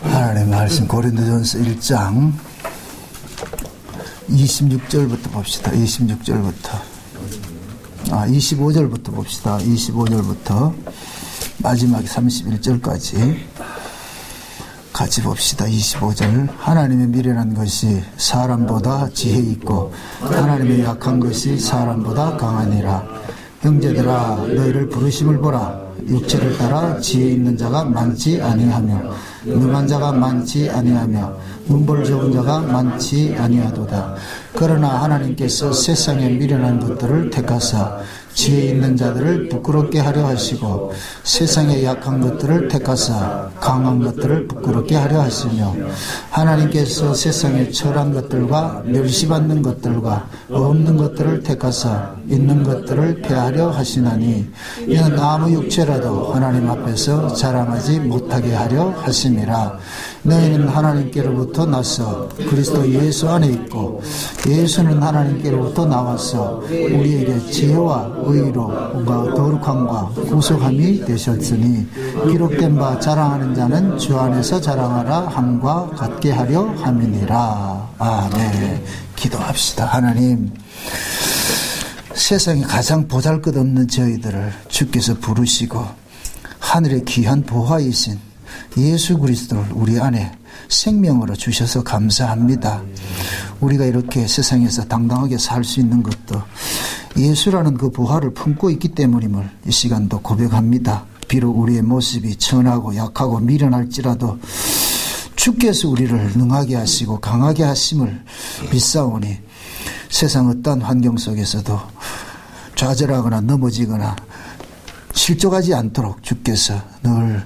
하나님의 말씀 고린도전서 1장 26절부터 봅시다. 25절부터 봅시다. 25절부터 마지막 31절까지 같이 봅시다. 25절. 하나님의 미련한 것이 사람보다 지혜 있고 하나님의 약한 것이 사람보다 강하니라. 형제들아 너희를 부르심을 보라. 육체를 따라 지혜 있는 자가 많지 아니하며 능한 자가 많지 아니하며 문벌 좋은 자가 많지 아니하도다. 그러나 하나님께서 세상에 미련한 것들을 택하사 지혜 있는 자들을 부끄럽게 하려 하시고 세상에 약한 것들을 택하사 강한 것들을 부끄럽게 하려 하시며 하나님께서 세상에 철한 것들과 멸시받는 것들과 없는 것들을 택하사 있는 것들을 폐하려 하시나니 이는 아무 육체라도 하나님 앞에서 자랑하지 못하게 하려 하심이라. 너희는 하나님께로부터 나서 그리스도 예수 안에 있고 예수는 하나님께로부터 나와서 우리에게 지혜와 의로움과 거룩함과 구속함이 되셨으니 기록된 바 자랑하는 자는 주 안에서 자랑하라 함과 같게 하려 함이니라. 아멘. 기도합시다. 하나님, 세상에 가장 보잘것없는 저희들을 주께서 부르시고 하늘의 귀한 보화이신 예수 그리스도를 우리 안에 생명으로 주셔서 감사합니다. 우리가 이렇게 세상에서 당당하게 살 수 있는 것도 예수라는 그 보화를 품고 있기 때문임을 이 시간도 고백합니다. 비록 우리의 모습이 천하고 약하고 미련할지라도 주께서 우리를 능하게 하시고 강하게 하심을 믿사오니 세상 어떠한 환경 속에서도 좌절하거나 넘어지거나 실족하지 않도록 주께서 늘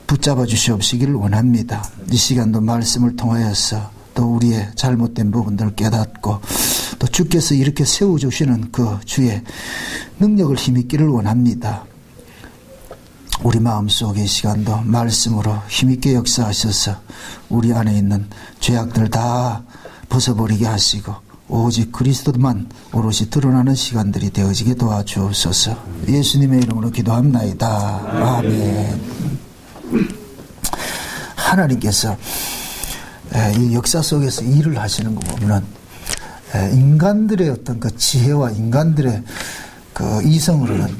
붙잡아 주시옵시기를 원합니다. 이 시간도 말씀을 통하여서 또 우리의 잘못된 부분들을 깨닫고 또 주께서 이렇게 세워주시는 그 주의 능력을 힘있기를 원합니다. 우리 마음속의 시간도 말씀으로 힘있게 역사하셔서 우리 안에 있는 죄악들 다 벗어버리게 하시고 오직 그리스도만 오롯이 드러나는 시간들이 되어지게 도와주옵소서. 예수님의 이름으로 기도합나이다. 아멘. 하나님께서 이 역사 속에서 일을 하시는 거 보면은 인간들의 어떤 그 지혜와 인간들의 그 이성으로는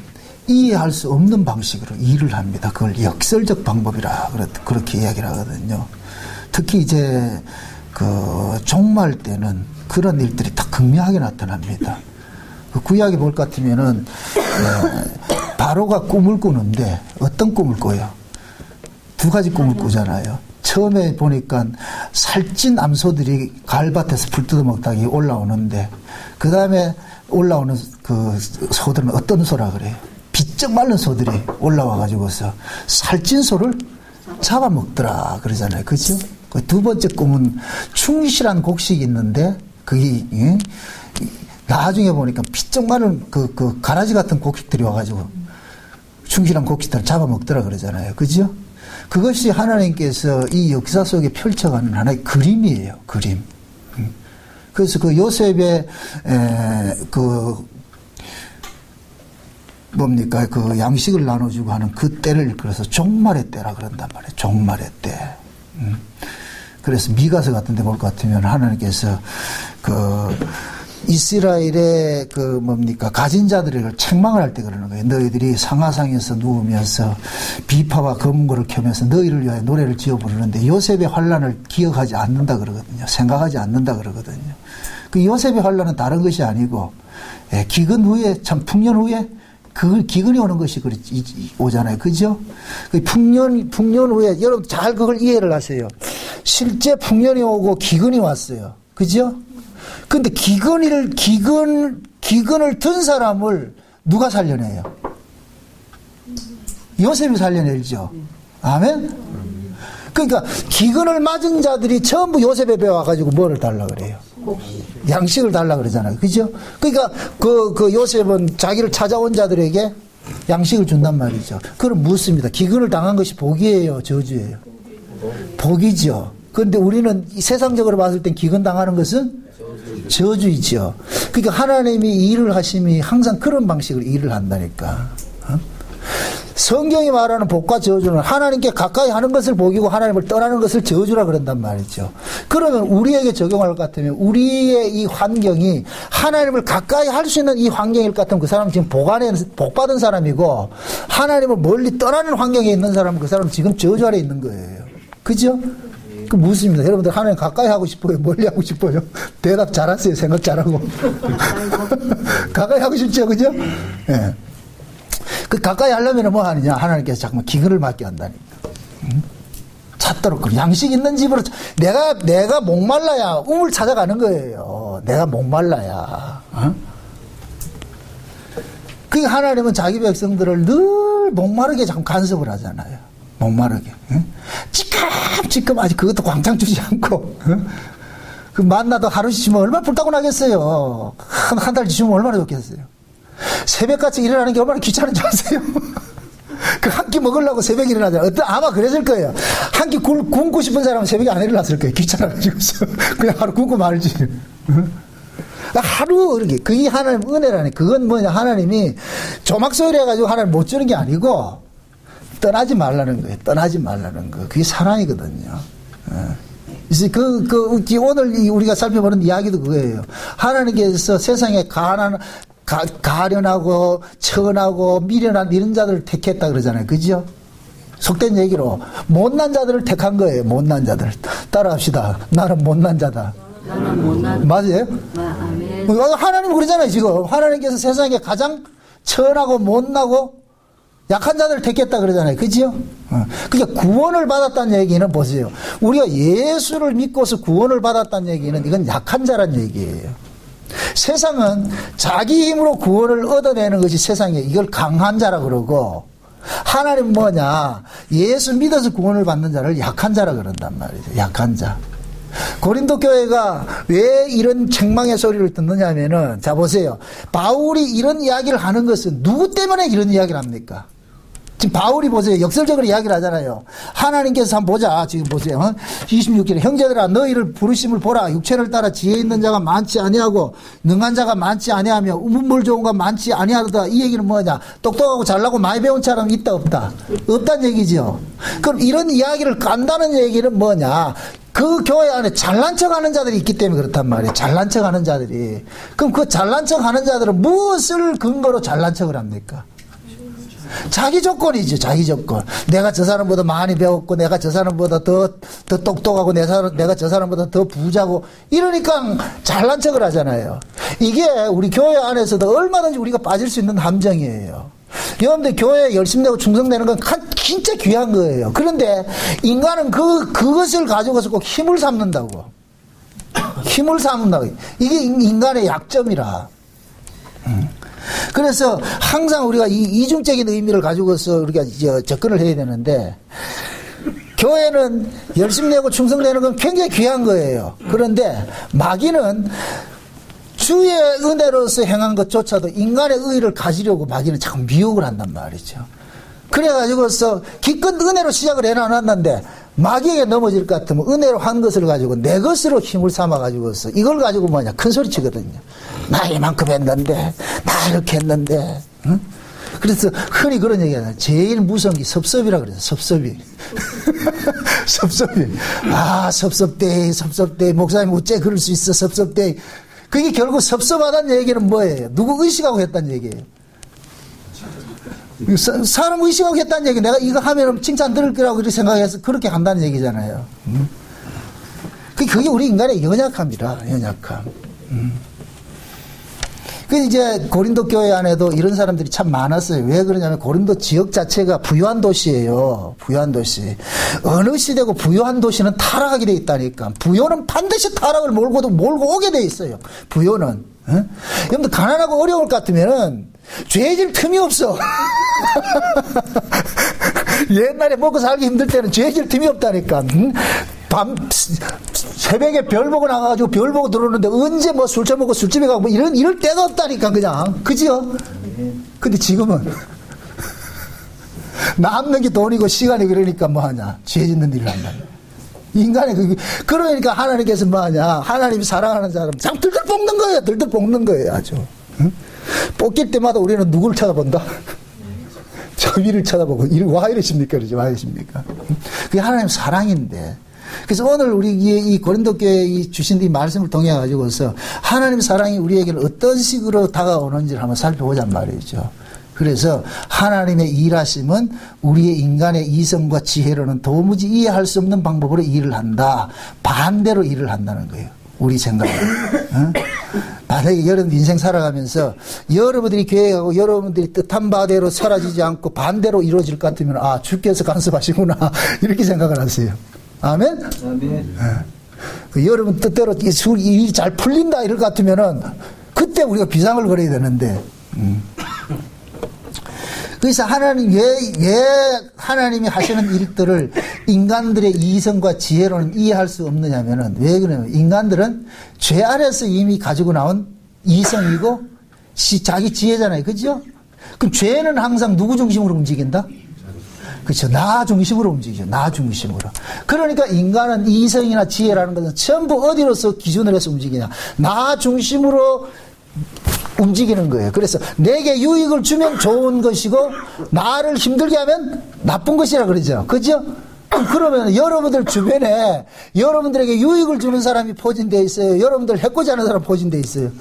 이해할 수 없는 방식으로 일을 합니다. 그걸 역설적 방법이라 그렇게 이야기를 하거든요. 특히 이제 그 종말 때는 그런 일들이 더 극명하게 나타납니다. 그 구약에 볼 것 같으면은 바로가 꿈을 꾸는데 어떤 꿈을 꿔요? 두 가지 꿈을 꾸잖아요. 처음에 보니까 살찐 암소들이 가을밭에서 풀 뜯어먹다가 올라오는데 그 다음에 올라오는 그 소들은 어떤 소라 그래요? 비쩍 마른 소들이 올라와가지고서 살찐 소를 잡아먹더라 그러잖아요. 그죠? 그 두 번째 꿈은 충실한 곡식이 있는데 그게 나중에 보니까 비쩍 마른 그 가라지 같은 곡식들이 와가지고 충실한 곡식들을 잡아먹더라 그러잖아요. 그죠? 그것이 하나님께서 이 역사 속에 펼쳐가는 하나의 그림이에요. 그림. 그래서 그 요셉의 그 뭡니까 그 양식을 나눠주고 하는 그 때를 그래서 종말의 때라 그런단 말이에요. 종말의 때. 그래서 미가서 같은 데 볼 것 같으면 하나님께서 그 이스라엘의 그 뭡니까 가진 자들을 책망을 할 때 그러는 거예요. 너희들이 상하상에서 누우면서 비파와 검은고를 켜면서 너희를 위하여 노래를 지어 부르는데 요셉의 환난을 기억하지 않는다 그러거든요. 생각하지 않는다 그러거든요. 그 요셉의 환난은 다른 것이 아니고 기근 후에 참 풍년 후에 그 기근이 오는 것이 오잖아요. 그죠? 그 풍년 후에 여러분 잘 그걸 이해를 하세요. 실제 풍년이 오고 기근이 왔어요. 그죠? 근데 기근을 든 사람을 누가 살려내요? 요셉이 살려내죠. 아멘? 그러니까 기근을 맞은 자들이 전부 요셉에 배워가지고 뭐를 달라 그래요? 양식을 달라 그러잖아요. 그죠? 그러니까 그 요셉은 자기를 찾아온 자들에게 양식을 준단 말이죠. 그럼 묻습니다. 기근을 당한 것이 복이에요? 저주예요? 복이죠. 그런데 우리는 세상적으로 봤을 땐 기근 당하는 것은 저주이죠. 그러니까 하나님이 일을 하심이 항상 그런 방식으로 일을 한다니까. 성경이 말하는 복과 저주는 하나님께 가까이 하는 것을 복이고 하나님을 떠나는 것을 저주라 그런단 말이죠. 그러면 우리에게 적용할 것 같으면 우리의 이 환경이 하나님을 가까이 할 수 있는 이 환경일 것 같으면 그 사람은 지금 복 받은 사람이고, 하나님을 멀리 떠나는 환경에 있는 사람은 그 사람은 지금 저주 아래 있는 거예요. 그죠? 그 묻습니다. 여러분들 하나님 가까이 하고 싶어요? 멀리 하고 싶어요? 대답 잘하세요. 생각 잘하고. 가까이 하고 싶죠. 그죠? 예. 네. 그 가까이 하려면 뭐 하느냐? 하나님께서 자꾸만 기근을 맞게 한다니까. 찾도록 그 양식 있는 집으로 내가 목말라야 우물 찾아가는 거예요. 내가 목말라야. 그 하나님은 자기 백성들을 늘 목마르게 자꾸 간섭을 하잖아요. 목마르게. 찌끔찌끔 아직 그것도 광장 주지 않고. 그 만나도 하루 지치면 얼마나 불타고 나겠어요. 한 달 지치면 얼마나 좋겠어요. 새벽같이 일어나는 게 얼마나 귀찮은 줄 아세요? 그 한 끼 먹으려고 새벽에 일어나잖아요. 아마 그랬을 거예요. 한 끼 굶고 싶은 사람은 새벽에 안 일어났을 거예요. 귀찮아가지고서. 그냥 하루 굶고 말지. 하루, 이렇게. 그게 하나님 은혜라니. 그건 뭐냐. 하나님이 조막소리 해가지고 하나님 못 주는 게 아니고, 떠나지 말라는 거예요. 떠나지 말라는 거. 그게 사랑이거든요. 오늘 우리가 살펴보는 이야기도 그거예요. 하나님께서 세상에 가련하고 천하고 미련한 이런 자들을 택했다 그러잖아요. 그죠? 속된 얘기로 못난 자들을 택한 거예요. 못난 자들. 따라합시다. 나는 못난 자다. 나는 못난 맞아요? 아멘. 하나님 그러잖아요. 지금 하나님께서 세상에 가장 천하고 못나고 약한 자들을 택했다 그러잖아요. 그죠? 그러니까 구원을 받았다는 얘기는 보세요. 우리가 예수를 믿고서 구원을 받았다는 얘기는 이건 약한 자란 얘기예요. 세상은 자기 힘으로 구원을 얻어내는 것이 세상에 이걸 강한 자라 그러고, 하나님 뭐냐, 예수 믿어서 구원을 받는 자를 약한 자라 그런단 말이죠. 약한 자. 고린도 교회가 왜 이런 책망의 소리를 듣느냐면은, 자 보세요. 바울이 이런 이야기를 하는 것은 누구 때문에 이런 이야기를 합니까? 지금 바울이 보세요. 역설적으로 이야기를 하잖아요. 하나님께서 한번 보자. 지금 보세요. 26절에 형제들아 너희를 부르심을 보라. 육체를 따라 지혜 있는 자가 많지 아니하고 능한 자가 많지 아니하며 우물 좋은 가 많지 아니하다. 이 얘기는 뭐냐? 똑똑하고 잘나고 많이 배운 사람이 있다 없다? 없다는 얘기죠. 그럼 이런 이야기를 깐다는 얘기는 뭐냐? 그 교회 안에 잘난 척 하는 자들이 있기 때문에 그렇단 말이에요. 잘난 척 하는 자들이. 그럼 그 잘난 척 하는 자들은 무엇을 근거로 잘난 척을 합니까? 자기 조건이죠. 자기 조건. 내가 저 사람보다 많이 배웠고 내가 저 사람보다 더 똑똑하고 내가 저 사람보다 더 부자고 이러니까 잘난 척을 하잖아요. 이게 우리 교회 안에서도 얼마든지 우리가 빠질 수 있는 함정이에요. 여러분들 교회에 열심히 내고 충성되는 건 진짜 귀한 거예요. 그런데 인간은 그것을 가지고서 꼭 힘을 삼는다고. 힘을 삼는다고. 이게 인간의 약점이라. 그래서 항상 우리가 이 이중적인 의미를 가지고서 우리가 접근을 해야 되는데, 교회는 열심히 내고 충성되는 건 굉장히 귀한 거예요. 그런데 마귀는 주의 은혜로서 행한 것조차도 인간의 의의를 가지려고 마귀는 자꾸 미혹을 한단 말이죠. 그래가지고서 기껏 은혜로 시작을 해놨는데 마귀에게 넘어질 것 같으면 은혜로 한 것을 가지고 내 것으로 힘을 삼아가지고서 이걸 가지고 뭐냐 큰 소리 치거든요. 나 이만큼 했는데 나 이렇게 했는데. 응? 그래서 흔히 그런 얘기하잖아요. 제일 무서운 게 섭섭이라 그래서 섭섭이. 섭섭이. 아 섭섭대 목사님 어째 그럴 수 있어 섭섭대. 그게 결국 섭섭하다는 얘기는 뭐예요? 누구 의식하고 했다는 얘기예요. 사람 의식하고 했다는 얘기. 내가 이거 하면 칭찬 들을 거라고 그렇게 생각해서 그렇게 한다는 얘기잖아요. 그게 우리 인간의 연약함이라, 연약함. 그 이제 고린도 교회 안에도 이런 사람들이 참 많았어요. 왜 그러냐면 고린도 지역 자체가 부유한 도시예요. 부유한 도시. 어느 시대고 부유한 도시는 타락하게 돼 있다니까. 부요는 반드시 타락을 몰고 오게 돼 있어요. 부요는. 여러분들 가난하고 어려울 것 같으면은 죄질 틈이 없어. 옛날에 먹고 살기 힘들 때는 죄질 틈이 없다니까. 새벽에 별 보고 나가가지고 별 보고 들어오는데 언제 뭐 술 처먹고 술집에 가고 뭐 이럴 때가 없다니까 그냥. 그죠? 근데 지금은 남는 게 돈이고 시간이 그러니까 뭐하냐. 죄 짓는 일을 한다. 인간의 그러니까 하나님께서 뭐하냐. 하나님이 사랑하는 사람 참 들들 볶는 거예요. 들들 볶는 거예요 아주. 응? 볶일 때마다 우리는 누구를 쳐다본다? 위를 쳐다보고 와 이러십니까? 그러지 와 이러십니까? 그게 하나님 사랑인데. 그래서 오늘 우리 이 고린도 교회에 주신 이 말씀을 통해 가지고서 하나님 사랑이 우리에게는 어떤 식으로 다가오는지를 한번 살펴보자는 말이죠. 그래서 하나님의 일하심은 우리의 인간의 이성과 지혜로는 도무지 이해할 수 없는 방법으로 일을 한다. 반대로 일을 한다는 거예요. 우리 생각에. 만약에 여러분 인생 살아가면서 여러분들이 계획하고 여러분들이 뜻한 바대로 사라지지 않고 반대로 이루어질 것 같으면 아 주께서 간섭하시구나 이렇게 생각을 하세요. 아멘? 아멘. 여러분 뜻대로 일이 잘 풀린다 이럴 것 같으면은 그때 우리가 비상을 걸어야 되는데 그래서 하나님 왜 하나님이 하시는 일들을 인간들의 이성과 지혜로는 이해할 수 없느냐면은 왜 그러냐면 인간들은 죄 아래서 이미 가지고 나온 이성이고 자기 지혜잖아요. 그죠? 그럼 죄는 항상 누구 중심으로 움직인다? 그렇죠. 나 중심으로 움직이죠. 나 중심으로. 그러니까 인간은 이성이나 지혜라는 것은 전부 어디로서 기준을 해서 움직이냐. 나 중심으로 움직이는 거예요. 그래서 내게 유익을 주면 좋은 것이고 나를 힘들게 하면 나쁜 것이라 그러죠. 그죠? 그러면 여러분들 주변에 여러분들에게 유익을 주는 사람이 포진되어 있어요. 여러분들 해코지 하는 사람 포진되어 있어요.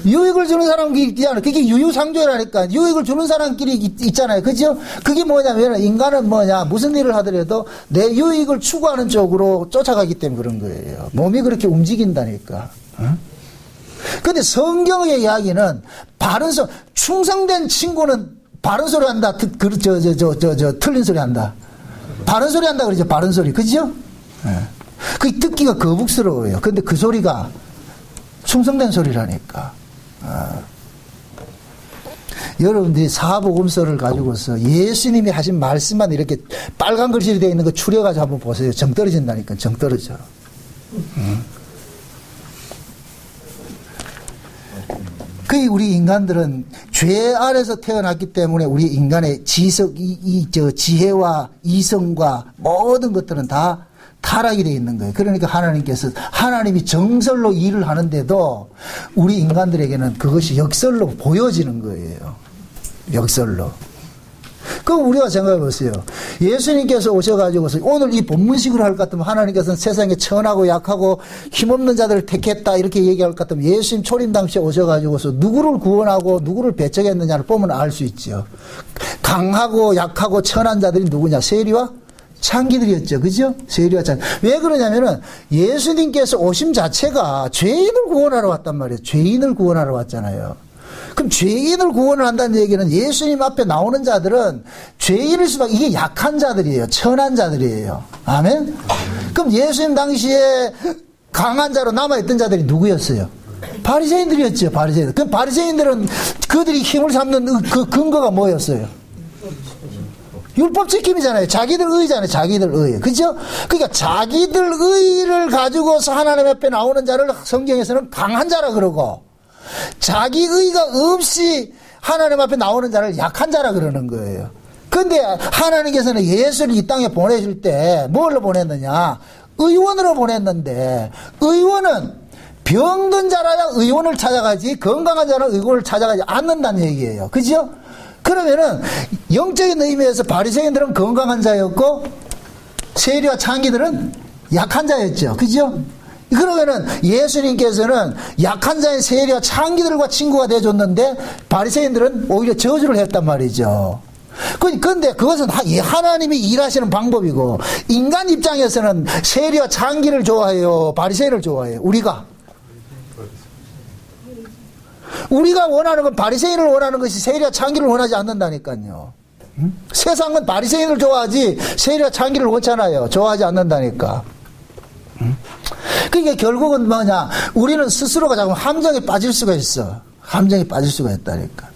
유익을 주는 사람이 있잖아요. 그게 유유상종이라니까. 유익을 주는 사람끼리 있잖아요. 그죠? 그게 뭐냐면 인간은 무슨 일을 하더라도 내 유익을 추구하는 쪽으로 쫓아가기 때문에 그런 거예요. 몸이 그렇게 움직인다니까. 근데 성경의 이야기는 충성된 친구는 바른 소리 한다. 틀린 소리 한다. 바른 소리 한다 그러죠. 바른 소리. 그죠? 그게 듣기가 거북스러워요. 근데 그 소리가 충성된 소리라니까. 여러분들이 사복음서를 가지고서 예수님이 하신 말씀만 이렇게 빨간 글씨로 되어 있는 거 추려가지고 한번 보세요. 정 떨어진다니까. 정 떨어져. 그 우리 인간들은 죄 아래서 태어났기 때문에 우리 인간의 지혜와 이성과 모든 것들은 다 타락이 되어 있는 거예요. 그러니까 하나님이 정설로 일을 하는데도 우리 인간들에게는 그것이 역설로 보여지는 거예요. 역설로. 그럼 우리가 생각해 보세요. 예수님께서 오셔가지고서 오늘 이 본문식으로 할 것 같으면 하나님께서는 세상에 천하고 약하고 힘없는 자들을 택했다 이렇게 얘기할 것 같으면 예수님 초림 당시에 오셔가지고서 누구를 구원하고 누구를 배척했느냐를 보면 알 수 있죠. 강하고 약하고 천한 자들이 누구냐? 세리와 창기들이었죠. 그죠? 세리와 창기. 왜 그러냐면은 예수님께서 오심 자체가 죄인을 구원하러 왔단 말이에요. 죄인을 구원하러 왔잖아요. 그럼 죄인을 구원을 한다는 얘기는 예수님 앞에 나오는 자들은 죄인일 수밖에, 이게 약한 자들이에요. 천한 자들이에요. 아멘? 그럼 예수님 당시에 강한 자로 남아있던 자들이 누구였어요? 바리새인들이었죠. 바리새인들. 그럼 바리새인들은 그들이 힘을 삼는 그 근거가 뭐였어요? 율법 지킴이잖아요. 자기들 의잖아요. 자기들 의. 그죠? 그러니까 자기들 의를 가지고서 하나님 앞에 나오는 자를 성경에서는 강한 자라 그러고, 자기 의가 없이 하나님 앞에 나오는 자를 약한 자라 그러는 거예요. 근데 하나님께서는 예수를 이 땅에 보내실 때 뭘로 보냈느냐? 의원으로 보냈는데, 의원은 병든 자라야 의원을 찾아가지 건강한 자는 의원을 찾아가지 않는다는 얘기예요. 그죠? 그러면은 영적인 의미에서 바리새인들은 건강한 자였고 세리와 창기들은 약한 자였죠. 그죠? 그러면은 예수님께서는 약한 자의 세리와 창기들과 친구가 되어줬는데 바리새인들은 오히려 저주를 했단 말이죠. 근데 그것은 하나님이 일하시는 방법이고, 인간 입장에서는 세리와 창기를 좋아해요? 바리새인을 좋아해요? 우리가 원하는 건 바리새인을 원하는 것이 세리와 창기를 원하지 않는다니까요. 세상은 바리새인을 좋아하지 세리와 창기를 원하잖아요. 좋아하지 않는다니까. 그러니까 결국은 뭐냐? 우리는 스스로가 자꾸 함정에 빠질 수가 있어. 함정에 빠질 수가 있다니까.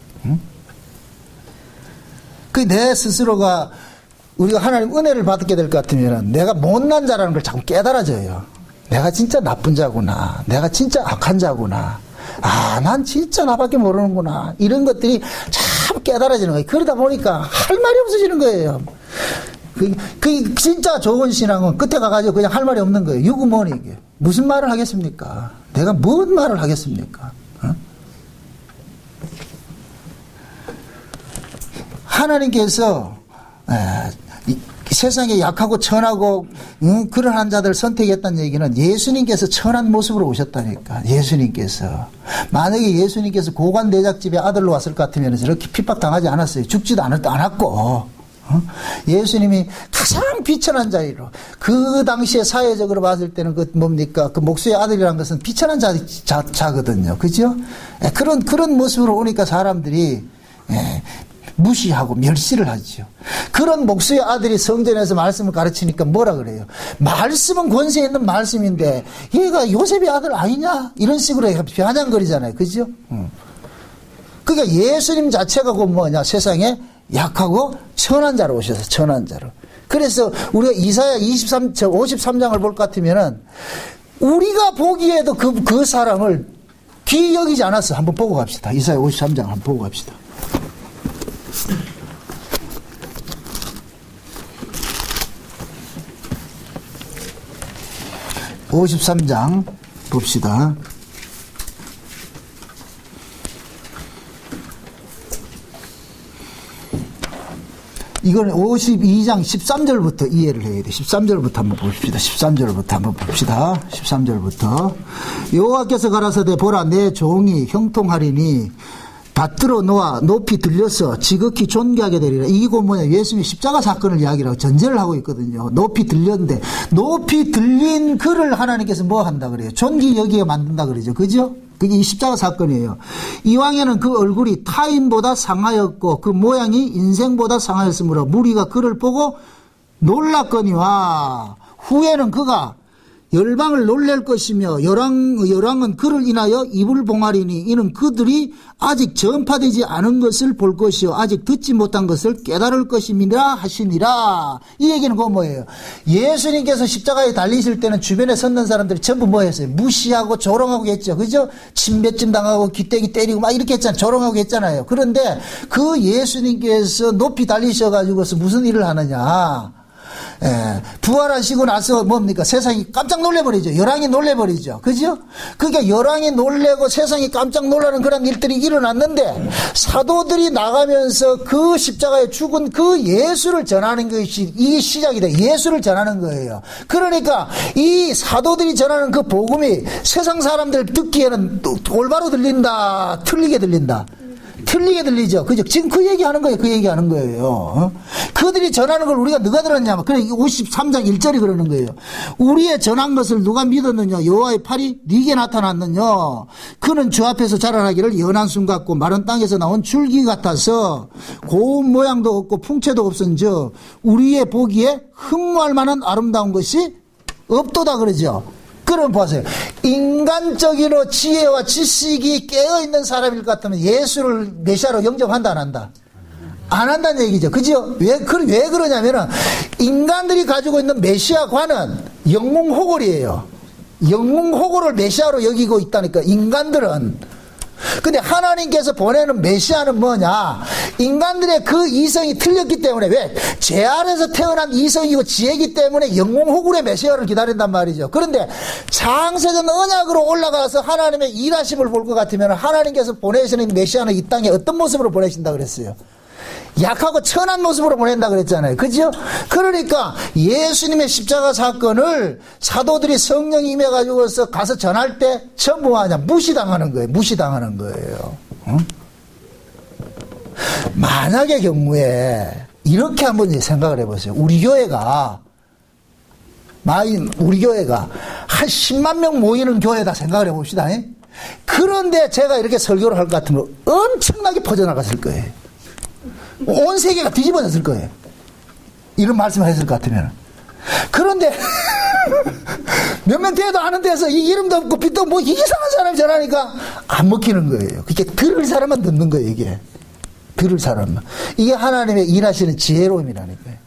내 스스로가, 우리가 하나님 은혜를 받게 될 것 같으면 내가 못난 자라는 걸 자꾸 깨달아져요. 내가 진짜 나쁜 자구나. 내가 진짜 악한 자구나. 난 진짜 나밖에 모르는구나. 이런 것들이 참 깨달아지는 거예요. 그러다 보니까 할 말이 없어지는 거예요. 그 진짜 좋은 신앙은 끝에 가가지고 그냥 할 말이 없는 거예요. 유구머니 이게. 무슨 말을 하겠습니까? 내가 뭔 말을 하겠습니까? 하나님께서 세상에 약하고 천하고 그러한 자들 선택했다는 얘기는 예수님께서 천한 모습으로 오셨다니까. 예수님께서 만약에 예수님께서 고관대작집의 아들로 왔을 것 같으면 저렇게 핍박당하지 않았어요. 죽지도 않았고 예수님이 가장 비천한 자리로, 그 당시에 사회적으로 봤을 때는 그 뭡니까, 그 목수의 아들이라는 것은 비천한 자거든요. 그죠? 그런 모습으로 오니까 사람들이 무시하고 멸시를 하죠. 그런 목수의 아들이 성전에서 말씀을 가르치니까 뭐라 그래요? 말씀은 권세 있는 말씀인데 얘가 요셉의 아들 아니냐? 이런 식으로 비아냥거리잖아요. 그죠? 그러니까 예수님 자체가 그 뭐냐? 세상에 약하고 천한 자로 오셔서 천한 자로. 그래서 우리가 이사야 53장을 볼 것 같으면은 우리가 보기에도 그 사람을 귀히 여기지 않았어. 한번 보고 갑시다. 이사야 53장 한번 보고 갑시다. 53장 봅시다. 이건 52장 13절부터 이해를 해야 돼. 13절부터 한번 봅시다. 13절부터 한번 봅시다. 13절부터. 여호와께서 가라사대 보라 내 종이 형통하리니 받들어 놓아 높이 들려서 지극히 존귀하게 되리라. 이게 곧 뭐냐, 예수님의 십자가 사건을 이야기라고 전제를 하고 있거든요. 높이 들렸는데 높이 들린 그를 하나님께서 뭐 한다 그래요? 존귀 여기에 만든다 그러죠. 그죠? 그게 이 십자가 사건이에요. 이왕에는 그 얼굴이 타인보다 상하였고 그 모양이 인생보다 상하였으므로 무리가 그를 보고 놀랐거니와 후에는 그가 열방을 놀랄 것이며 열왕은 그를 인하여 입을 봉하리니 이는 그들이 아직 전파되지 않은 것을 볼 것이요 아직 듣지 못한 것을 깨달을 것임이라 하시니라. 이 얘기는 그건 뭐예요? 예수님께서 십자가에 달리실 때는 주변에 섰는 사람들이 전부 뭐 했어요? 무시하고 조롱하고 했죠. 그죠? 침뱉짐 당하고 기떼기 때리고 막 이렇게 했잖아요. 조롱하고 했잖아요. 그런데 그 예수님께서 높이 달리셔가지고서 무슨 일을 하느냐? 부활하시고 나서 뭡니까? 세상이 깜짝 놀래버리죠. 열왕이 놀래버리죠. 그죠? 그러니까 열왕이 놀래고 세상이 깜짝 놀라는 그런 일들이 일어났는데 사도들이 나가면서 그 십자가에 죽은 그 예수를 전하는 것이 이게 시작이 돼. 예수를 전하는 거예요. 그러니까 이 사도들이 전하는 그 복음이 세상 사람들 듣기에는 올바로 들린다, 틀리게 들린다. 틀리게 들리죠. 그죠? 지금 그 얘기하는 거예요. 그 얘기하는 거예요. 그들이 전하는 걸 우리가 누가 들었냐? 그래 53장 1절이 그러는 거예요. 우리의 전한 것을 누가 믿었느냐? 여호와의 팔이 네게 나타났느냐? 그는 주 앞에서 자라나기를 연한 순 같고 마른 땅에서 나온 줄기 같아서 고운 모양도 없고 풍채도 없은즉 우리의 보기에 흠모할 만한 아름다운 것이 없도다 그러죠. 그럼 보세요. 인간적으로 지혜와 지식이 깨어있는 사람일 것 같으면 예수를 메시아로 영접한다 안 한다? 안 한다는 얘기죠. 그죠? 왜 그러냐면은 인간들이 가지고 있는 메시아관은 영웅호골이에요. 영웅호골을 메시아로 여기고 있다니까 인간들은. 근데 하나님께서 보내는 메시아는 뭐냐? 인간들의 그 이성이 틀렸기 때문에 왜? 죄 아래서 태어난 이성이고 지혜이기 때문에 영웅호굴의 메시아를 기다린단 말이죠. 그런데 창세전 언약으로 올라가서 하나님의 일하심을 볼 것 같으면 하나님께서 보내시는 메시아는 이 땅에 어떤 모습으로 보내신다 그랬어요? 약하고 천한 모습으로 보낸다 그랬잖아요. 그죠? 그러니까 예수님의 십자가 사건을 사도들이 성령이 임해가지고서 가서 전할 때 전부 뭐하냐? 무시당하는 거예요. 무시당하는 거예요. 응? 만약의 경우에 이렇게 한번 생각을 해보세요. 우리 교회가 한 10만 명 모이는 교회다 생각을 해봅시다. 그런데 제가 이렇게 설교를 할 것 같으면 엄청나게 퍼져나갔을 거예요. 온 세계가 뒤집어졌을 거예요. 이런 말씀을 했을 것 같으면. 그런데 몇 명 돼도 아는 데서 이 이름도 없고 빛도 뭐 이상한 사람이 전하니까 안 먹히는 거예요. 그게 들을 사람만 듣는 거예요. 이게 들을 사람만. 이게 하나님의 일하시는 지혜로움이라는 거예요.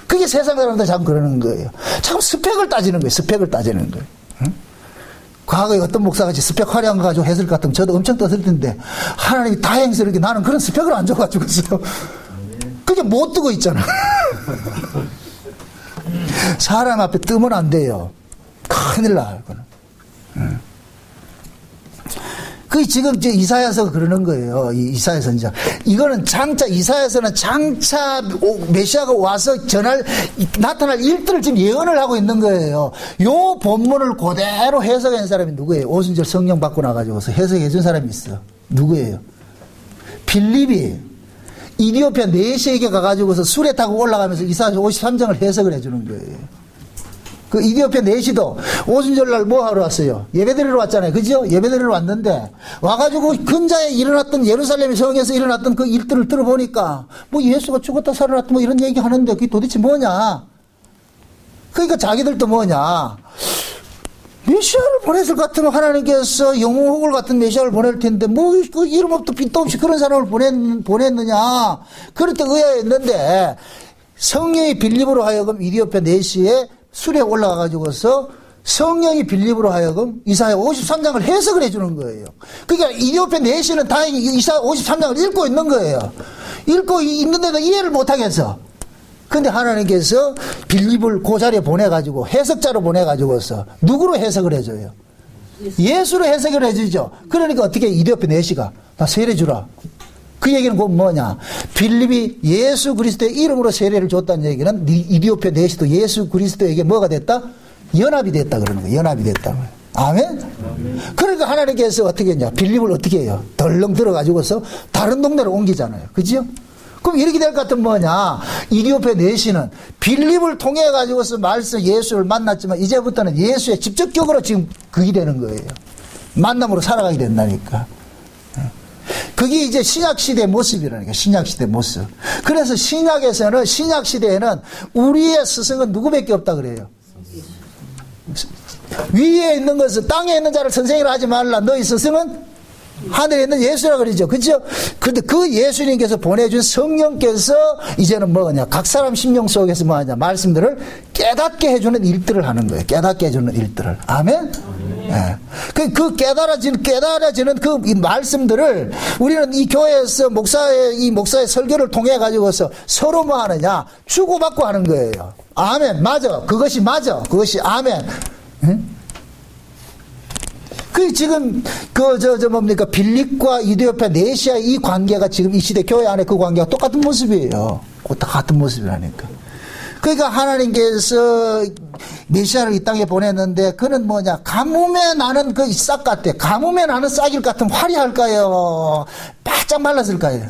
그게 세상 사람들 자꾸 그러는 거예요. 자꾸 스펙을 따지는 거예요. 스펙을 따지는 거예요. 응? 과거에 어떤 목사가 스펙 화려한 거 가지고 했을 것 같으면 저도 엄청 떴을 텐데 하나님이 다행스럽게 나는 그런 스펙을 안 줘가지고서 그게 못 뜨고 있잖아. 사람 앞에 뜨면 안 돼요. 큰일 나요. 그 지금 이사야서 그러는 거예요. 이사야 선지자. 이거는 이사야서는 장차 메시아가 와서 나타날 일들을 지금 예언을 하고 있는 거예요. 요 본문을 그대로 해석한 사람이 누구예요? 오순절 성령 받고 나가지고서 해석해 준 사람이 있어. 누구예요? 빌립이 이디오피아 내시에게 가가지고서 수레 타고 올라가면서 이사야 53장을 해석을 해주는 거예요. 그 이디오피아 내시도 오순절날 뭐 하러 왔어요? 예배드리러 왔잖아요. 그죠? 예배드리러 왔는데 와가지고 근자에 일어났던 예루살렘 성에서 일어났던 그 일들을 들어보니까 뭐 예수가 죽었다 살아났다 뭐 이런 얘기 하는데 그게 도대체 뭐냐? 그러니까 자기들도 뭐냐? 메시아를 보냈을 것 같으면 하나님께서 영웅호글 같은 메시아를 보낼 텐데 뭐 그 이름 없도 빛도 없이 그런 사람을 보냈느냐? 그럴 때 의아했는데 성령이 빌립으로 하여금 이디오피아 내시에 수레에 올라가가지고서 성령이 빌립으로 하여금 이사야 53장을 해석을 해주는 거예요. 그러니까 이디오피아 내시는 다행히 이사야 53장을 읽고 있는 거예요. 읽고 있는데도 이해를 못하겠어. 근데 하나님께서 빌립을 그 자리에 보내가지고 해석자로 보내가지고서 누구로 해석을 해줘요? 예수로 해석을 해주죠. 그러니까 어떻게 이디오피아 내시가 나 세례 주라. 그 얘기는 곧 뭐냐? 빌립이 예수 그리스도의 이름으로 세례를 줬다는 얘기는 이디오피아 내시도 예수 그리스도에게 뭐가 됐다? 연합이 됐다 그러는 거예요. 연합이 됐다. 아멘? 그러니까 하나님께서 어떻게 했냐? 빌립을 어떻게 해요? 덜렁 들어가지고서 다른 동네로 옮기잖아요. 그죠? 그럼 이렇게 될 것 같으면 뭐냐? 이디오피아 내시는 빌립을 통해 가지고서 말씀 예수를 만났지만 이제부터는 예수의 직접적으로 지금 그게 되는 거예요. 만남으로 살아가게 된다니까. 그게 이제 신약시대의 모습이라니까. 신약시대의 모습. 그래서 신약시대에는 우리의 스승은 누구밖에 없다 그래요. 위에 있는 것은 땅에 있는 자를 선생이라 하지 말라. 너희 스승은 하늘에 있는 예수라 그러죠. 그죠? 근데 그 예수님께서 보내준 성령께서 이제는 뭐냐? 각 사람 심령 속에서 뭐하냐? 말씀들을 깨닫게 해주는 일들을 하는 거예요. 깨닫게 해주는 일들을. 아멘? 예. 그 깨달아지는 그 이 말씀들을 우리는 이 교회에서 목사의 설교를 통해 가지고서 서로 뭐 하느냐? 주고받고 하는 거예요. 아멘. 맞아. 그것이 맞아. 그것이 아멘. 응? 그 지금 뭡니까? 빌립과 이디오피아 내시아의 이 관계가 지금 이 시대 교회 안에 그 관계가 똑같은 모습이에요. 똑같은 모습이라니까. 그러니까 하나님께서 메시아를 이 땅에 보냈는데 그는 뭐냐? 가뭄에 나는 그 싹 같아. 가뭄에 나는 싹일 같으면 화려할까요? 바짝 말랐을까요?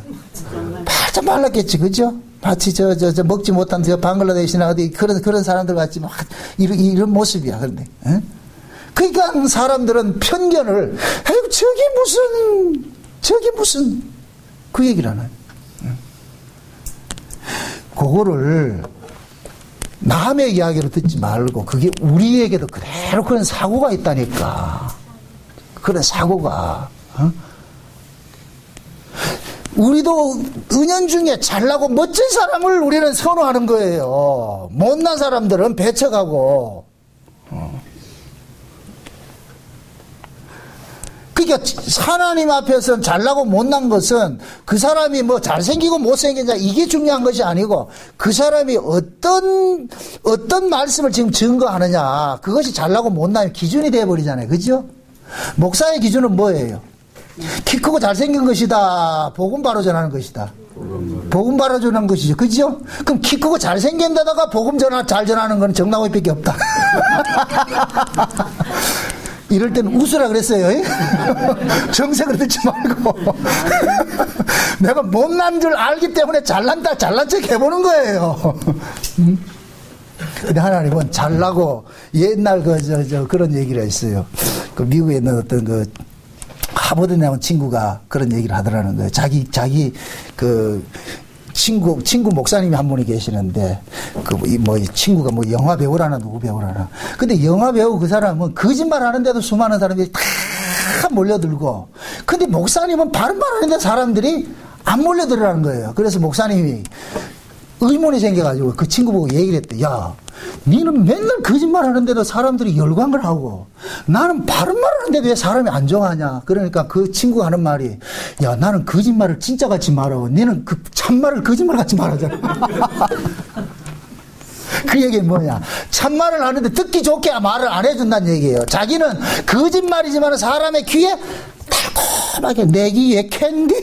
바짝 말랐겠지, 그죠? 마치 먹지 못한 방글라데시나 어디 그런 사람들 같지 막 이런 모습이야. 그런데. 응? 그러니까 사람들은 편견을, 저기 무슨, 그 얘기를 하나요. 그거를 남의 이야기로 듣지 말고, 그게 우리에게도 그대로 그런 사고가 있다니까. 그런 사고가. 우리도 은연중에 잘나고 멋진 사람을 우리는 선호하는 거예요. 못난 사람들은 배척하고. 그러니까 하나님 앞에서는 잘나고 못난 것은 그 사람이 뭐 잘생기고 못생겼냐 이게 중요한 것이 아니고 그 사람이 어떤 말씀을 지금 증거하느냐 그것이 잘나고 못난의 기준이 되어버리잖아요. 그죠? 목사의 기준은 뭐예요? 키 크고 잘생긴 것이다. 복음 바로 전하는 것이다. 복음 바로 전하는 것이죠. 그죠? 그럼 키 크고 잘생긴 데다가 복음 잘 전하는 건 정당호밖에 없다. 이럴 때는 웃으라 그랬어요. 정색을 듣지 말고. 내가 못난 줄 알기 때문에 잘난 척 해보는 거예요. 근데 하나님은 잘나고 옛날 그런 얘기를 했어요. 그 미국에 있는 어떤 하버드 나온 친구가 그런 얘기를 하더라는 거예요. 자기 친구 목사님이 한 분이 계시는데, 친구가 영화 배우라나 누구 배우라나. 근데 영화 배우 그 사람은 거짓말 하는데도 수많은 사람들이 다 몰려들고, 근데 목사님은 바른 말 하는데 사람들이 안 몰려들으라는 거예요. 그래서 목사님이 의문이 생겨가지고 그 친구 보고 얘기를 했대. 야, 니는 맨날 거짓말 하는데도 사람들이 열광을 하고 나는 바른 말 하는데 왜 사람이 안 좋아하냐. 그러니까 그 친구가 하는 말이, 야, 나는 거짓말을 진짜같이 말하고 니는 그 참말을 거짓말같이 말하잖아. 그 얘기는 뭐냐? 참말을 하는데 듣기 좋게 말을 안 해준다는 얘기예요. 자기는 거짓말이지만 사람의 귀에 달콤하게 내기에 캔디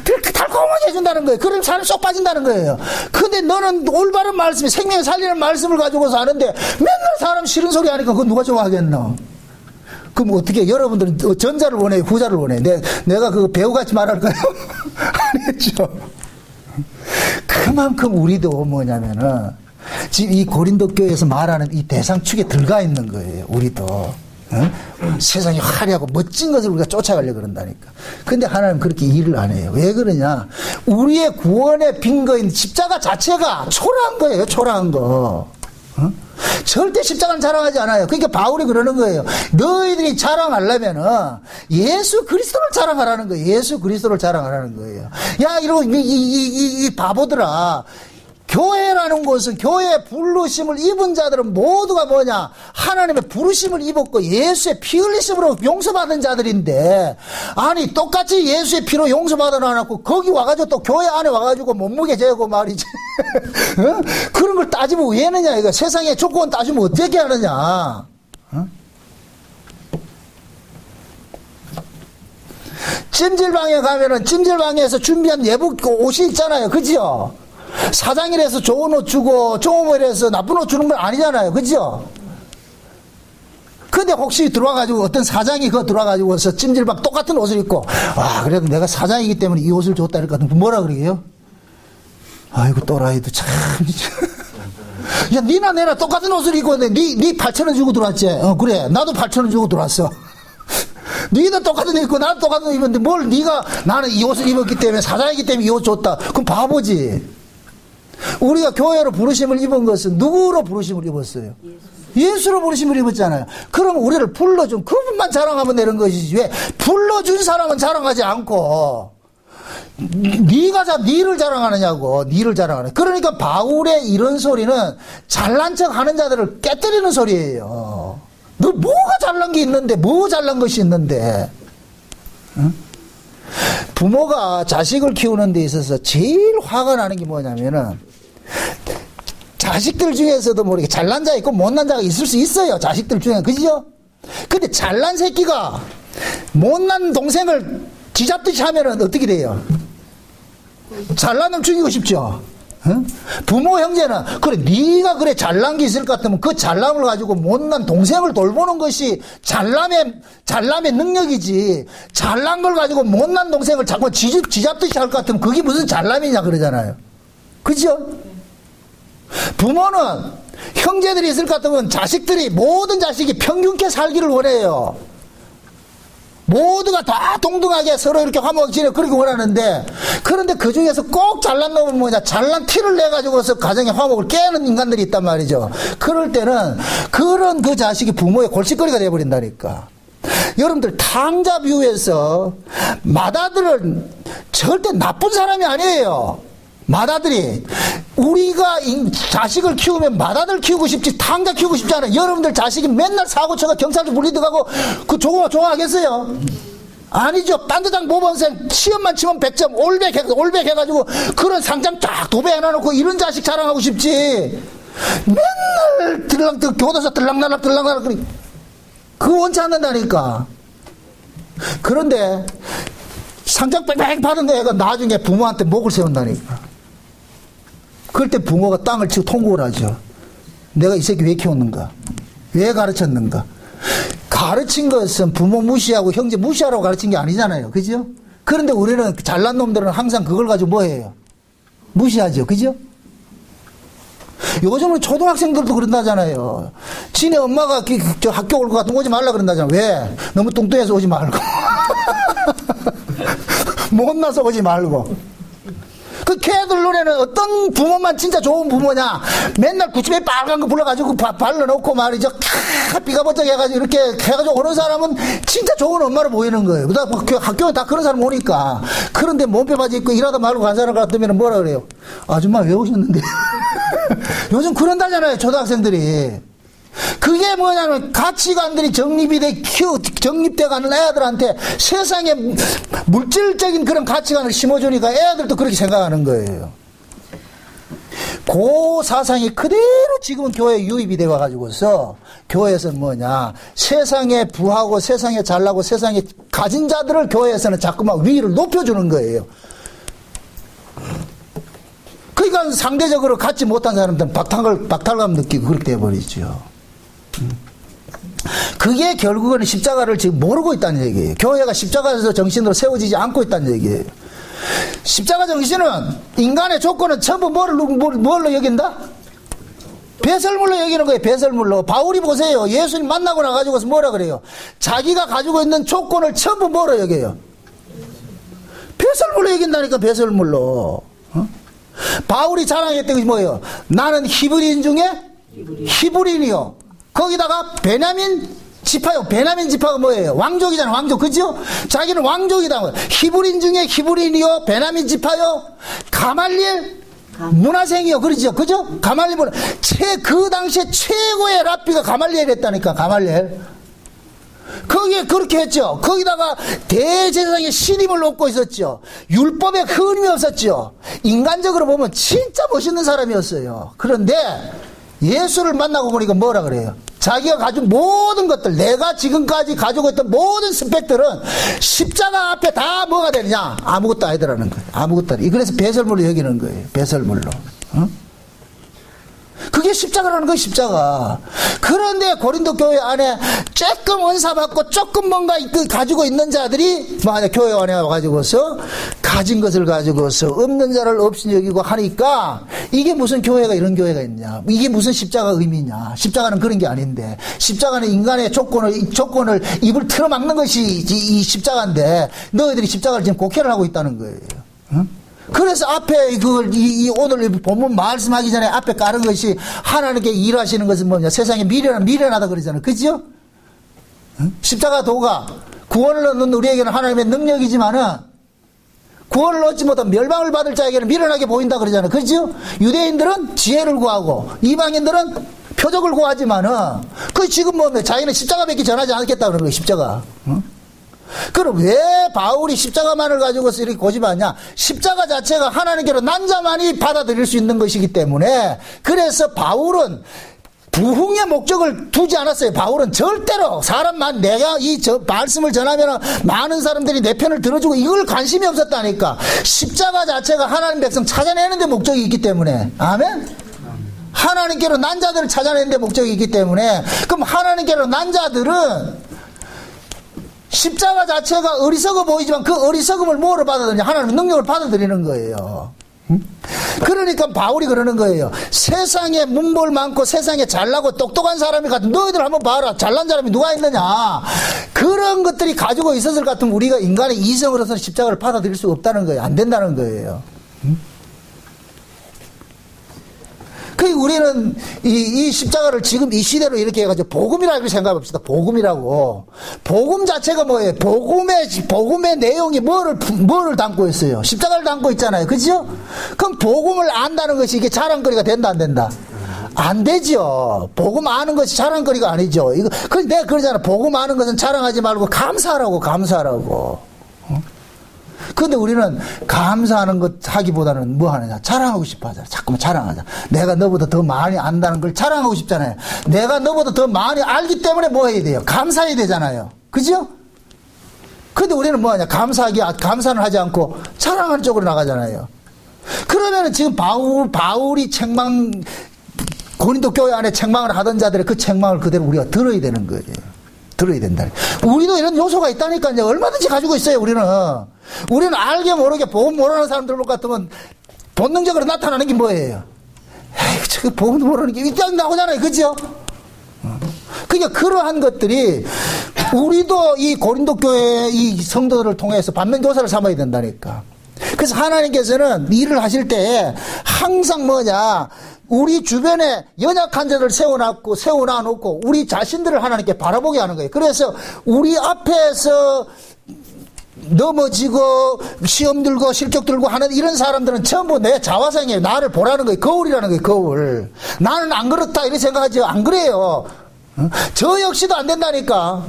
그렇게 달콤하게 해준다는 거예요. 그럼 사람이 쏙 빠진다는 거예요. 근데 너는 올바른 말씀이 생명을 살리는 말씀을 가지고서 하는데 맨날 사람 싫은 소리 하니까 그건 누가 좋아하겠노? 그럼 어떻게 여러분들은 전자를 원해요? 후자를 원해요? 내가 그 배우같이 말할까요? 아니죠. 그만큼 우리도 뭐냐면은 지금 이 고린도 교회에서 말하는 이 대상축에 들어가 있는 거예요. 우리도. 세상이 화려하고 멋진 것을 우리가 쫓아가려고 그런다니까. 근데 하나님 그렇게 일을 안 해요. 왜 그러냐? 우리의 구원의 근거인 십자가 자체가 초라한 거예요. 초라한 거. 절대 십자가는 자랑하지 않아요. 그러니까 바울이 그러는 거예요. 너희들이 자랑하려면은 예수 그리스도를 자랑하라는 거예요. 예수 그리스도를 자랑하라는 거예요. 야, 이러고 이 바보들아. 교회라는 것은 교회의 부르심을 입은 자들은 모두가 뭐냐? 하나님의 부르심을 입었고 예수의 피 흘리심으로 용서받은 자들인데, 아니 똑같이 예수의 피로 용서받아 놔놓고 거기 와가지고 또 교회 안에 와가지고 몸무게 재고 말이지. 그런 걸 따지면 왜 하느냐? 이거 세상의 조건 따지면 어떻게 하느냐? 찜질방에 가면은 찜질방에서 준비한 예복 옷이 있잖아요. 그죠? 사장이라서 좋은 옷 주고 종업원이라서 나쁜 옷 주는 건 아니잖아요. 그죠? 근데 혹시 들어와가지고 어떤 사장이 그거 들어와가지고서 찜질방 똑같은 옷을 입고, 아, 그래도 내가 사장이기 때문에 이 옷을 줬다 그러니까 뭐라 그러게요? 아이고, 또라이도 참. 야, 니나 내나 똑같은 옷을 입고 있는데 니 8,000원 주고 들어왔지? 그래. 나도 8,000원 주고 들어왔어. 니도 똑같은 옷 입고 나도 똑같은 옷 입었는데 뭘 니가 나는 이 옷을 입었기 때문에 사장이기 때문에 이 옷 줬다. 그럼 바보지. 우리가 교회로 부르심을 입은 것은 누구로 부르심을 입었어요? 예수로 부르심을 입었잖아요. 그럼 우리를 불러준 그분만 자랑하면 되는 것이지 왜 불러준 사람은 자랑하지 않고 니를 자랑하느냐고. 니를 자랑하는. 그러니까 바울의 이런 소리는 잘난 척 하는 자들을 깨뜨리는 소리예요. 너 뭐가 잘난 게 있는데, 뭐 잘난 것이 있는데. 응? 부모가 자식을 키우는 데 있어서 제일 화가 나는 게 뭐냐면은 자식들 중에서도 모르게 잘난 자 있고 못난 자가 있을 수 있어요. 자식들 중에. 그죠? 근데 잘난 새끼가 못난 동생을 쥐잡듯이 하면은 어떻게 돼요? 잘난 놈 죽이고 싶죠. 응? 부모 형제는 그래 네가 그래 잘난 게 있을 것 같으면 그 잘남을 가지고 못난 동생을 돌보는 것이 잘남의 능력이지, 잘난 걸 가지고 못난 동생을 자꾸 쥐잡듯이 할 것 같으면 그게 무슨 잘남이냐 그러잖아요. 그죠? 부모는 형제들이 있을 것 같으면 자식들이 모든 자식이 평균케 살기를 원해요. 모두가 다 동등하게 서로 이렇게 화목하게 지내고 그렇게 원하는데, 그런데 그 중에서 꼭 잘난 놈은 뭐냐, 잘난 티를 내가지고서 가정의 화목을 깨는 인간들이 있단 말이죠. 그럴 때는 그런 그 자식이 부모의 골칫거리가 되어버린다니까. 여러분들 탕자 뷰에서 맏아들은 절대 나쁜 사람이 아니에요. 맏아들이 우리가 자식을 키우면 맏아들 키우고 싶지 탕자 키우고 싶지 않아요. 여러분들 자식이 맨날 사고쳐가 경찰도 불리들어가고 그 좋아하겠어요? 아니죠. 딴데장 모범생 시험만 치면 100점 올백 해가지고 그런 상장 쫙 도배해놔놓고 이런 자식 자랑하고 싶지. 맨날 교도소 들락날락 그거 원치 않는다니까. 그런데 상장 빽빽 받은 애가 나중에 부모한테 목을 세운다니까. 그럴 때 부모가 땅을 치고 통곡을 하죠. 내가 이 새끼 왜 키웠는가? 왜 가르쳤는가? 가르친 것은 부모 무시하고 형제 무시하라고 가르친 게 아니잖아요. 그죠? 그런데 우리는 잘난 놈들은 항상 그걸 가지고 뭐 해요? 무시하죠. 그죠? 요즘은 초등학생들도 그런다잖아요. 지네 엄마가 저 학교 올 것 같으면 오지 말라 그런다잖아. 왜? 너무 뚱뚱해서 오지 말고. 못나서 오지 말고. 그 걔들 눈에는 어떤 부모만 진짜 좋은 부모냐? 맨날 구집에 빨간 거 불러가지고 발라놓고 말이죠. 비가 번쩍 해가지고 이렇게 해가지고 오는 사람은 진짜 좋은 엄마로 보이는 거예요. 그다음 학교에 다 그런 사람 오니까. 그런데 몸빼 바지 입고 일하다 말고 간 사람 같으면 뭐라 그래요? 아줌마 왜 오셨는데? 요즘 그런다잖아요, 초등학생들이. 그게 뭐냐면 가치관들이 정립돼 가는 애들한테 세상에 물질적인 그런 가치관을 심어주니까 애들도 그렇게 생각하는 거예요. 그 사상이 그대로 지금은 교회에 유입이 되어 가지고서 교회에서는 뭐냐, 세상에 부하고 세상에 잘나고 세상에 가진 자들을 교회에서는 자꾸만 위를 높여주는 거예요. 그러니까 상대적으로 갖지 못한 사람들은 박탈감 느끼고 그렇게 돼버리죠. 그게 결국은 십자가를 지금 모르고 있다는 얘기예요. 교회가 십자가에서 정신으로 세워지지 않고 있다는 얘기예요. 십자가 정신은 인간의 조건은 전부 뭘로 여긴다? 배설물로 여기는 거예요. 배설물로. 바울이 보세요. 예수님 만나고 나가지고서 뭐라 그래요? 자기가 가지고 있는 조건을 전부 뭐로 여겨요? 배설물로 여긴다니까. 배설물로. 바울이 자랑했던 것이 뭐예요? 나는 히브리인 중에 히브리인이요. 거기다가 베냐민 지파요. 베냐민 지파가 뭐예요? 왕족이잖아. 왕족. 그죠? 자기는 왕족이다. 히브리인 중에 히브리인이요. 베냐민 지파요. 가말리엘 문화생이요. 그러죠. 그죠? 가말리엘 문화. 그 당시에 최고의 랍비가 가말리엘이었다니까. 가말리엘. 거기에 그렇게 했죠. 거기다가 대제사장의 신임을 얻고 있었죠. 율법에 흔히 없었죠. 인간적으로 보면 진짜 멋있는 사람이었어요. 그런데 예수를 만나고 보니까 뭐라 그래요? 자기가 가진 모든 것들, 내가 지금까지 가지고 있던 모든 스펙들은 십자가 앞에 다 뭐가 되느냐? 아무것도 아니더라는 거예요. 아무것도 아니. 그래서 배설물로 여기는 거예요. 배설물로. 그게 십자가라는 거예요. 십자가. 그런데 고린도 교회 안에 조금 은사 받고 조금 뭔가 가지고 있는 자들이 만약 교회 안에 와가지고서 가진 것을 가지고서 없는 자를 없이 여기고 하니까 이게 무슨 교회가 이런 교회가 있냐? 이게 무슨 십자가 의미냐? 십자가는 그런 게 아닌데, 십자가는 인간의 조건을 입을 틀어막는 것이 이 십자가인데 너희들이 십자가를 지금 곡해를 하고 있다는 거예요. 응? 그래서 앞에 오늘 본문 말씀하기 전에 앞에 깔은 것이 하나님께 일하시는 것은 뭐냐? 세상에 미련하다 그러잖아요. 그죠? 응? 십자가 도가 구원을 얻는 우리에게는 하나님의 능력이지만은 구원을 얻지 못한 멸망을 받을 자에게는 미련하게 보인다 그러잖아요. 그죠? 유대인들은 지혜를 구하고 이방인들은 표적을 구하지만은 그 지금 뭐 자기는 십자가 뵙기 전하지 않겠다 그러는 거예요. 십자가. 응? 그럼 왜 바울이 십자가만을 가지고서 이렇게 고집하냐? 십자가 자체가 하나님께로 난 자만이 받아들일 수 있는 것이기 때문에, 그래서 바울은 부흥의 목적을 두지 않았어요. 바울은 절대로 사람만 내가 말씀을 전하면 많은 사람들이 내 편을 들어주고 이걸 관심이 없었다니까. 십자가 자체가 하나님 백성 찾아내는 데 목적이 있기 때문에. 아멘? 하나님께로 난 자들을 찾아내는 데 목적이 있기 때문에, 그럼 하나님께로 난 자들은 십자가 자체가 어리석어 보이지만 그 어리석음을 뭐로 받아들이냐? 하나님의 능력을 받아들이는 거예요. 그러니까 바울이 그러는 거예요. 세상에 문벌 많고 세상에 잘나고 똑똑한 사람이 같은 너희들 한번 봐라. 잘난 사람이 누가 있느냐? 그런 것들이 가지고 있었을 것 같으면 우리가 인간의 이성으로서는 십자가를 받아들일 수 없다는 거예요. 안 된다는 거예요. 그 우리는 이 십자가를 지금 이 시대로 이렇게 해가지고 복음이라고 생각합시다. 복음이라고. 복음 자체가 뭐예요? 복음의 내용이 뭐를 담고 있어요? 십자가를 담고 있잖아요. 그죠? 그럼 복음을 안다는 것이 이게 자랑거리가 된다, 안 된다? 안 되죠. 복음 아는 것이 자랑거리가 아니죠. 내가 그러잖아. 복음 아는 것은 자랑하지 말고 감사하라고. 근데 우리는 감사하는 것 하기보다는 뭐 하느냐? 자랑하고 싶어 하잖아. 자꾸만 자랑하자. 내가 너보다 더 많이 안다는 걸 자랑하고 싶잖아요. 내가 너보다 더 많이 알기 때문에 뭐 해야 돼요? 감사해야 되잖아요. 그죠? 근데 우리는 뭐 하냐? 감사는 하지 않고 자랑하는 쪽으로 나가잖아요. 그러면은 지금 바울이 고린도 교회 안에 책망을 하던 자들의 그 책망을 그대로 우리가 들어야 되는 거예요. 들어야 된다. 우리도 이런 요소가 있다니까요. 얼마든지 가지고 있어요. 우리는 알게 모르게 복음 모르는 사람들 같으면 본능적으로 나타나는 게 뭐예요? 에이, 저거 복음도 모르는 게 일단 나오잖아요. 그죠? 그러니까 그러한 것들이 우리도 이 고린도 교회 이 성도들을 통해서 반면교사를 삼아야 된다니까. 그래서 하나님께서는 일을 하실 때 항상 뭐냐? 우리 주변에 연약한 자를 세워놔놓고 우리 자신들을 하나님께 바라보게 하는 거예요. 그래서 우리 앞에서 넘어지고 시험 들고 실격 들고 하는 이런 사람들은 전부 내 자화상이에요. 나를 보라는 거예요. 거울이라는 거예요. 거울. 나는 안 그렇다 이렇게 생각하지 안 그래요. 저 역시도 안 된다니까.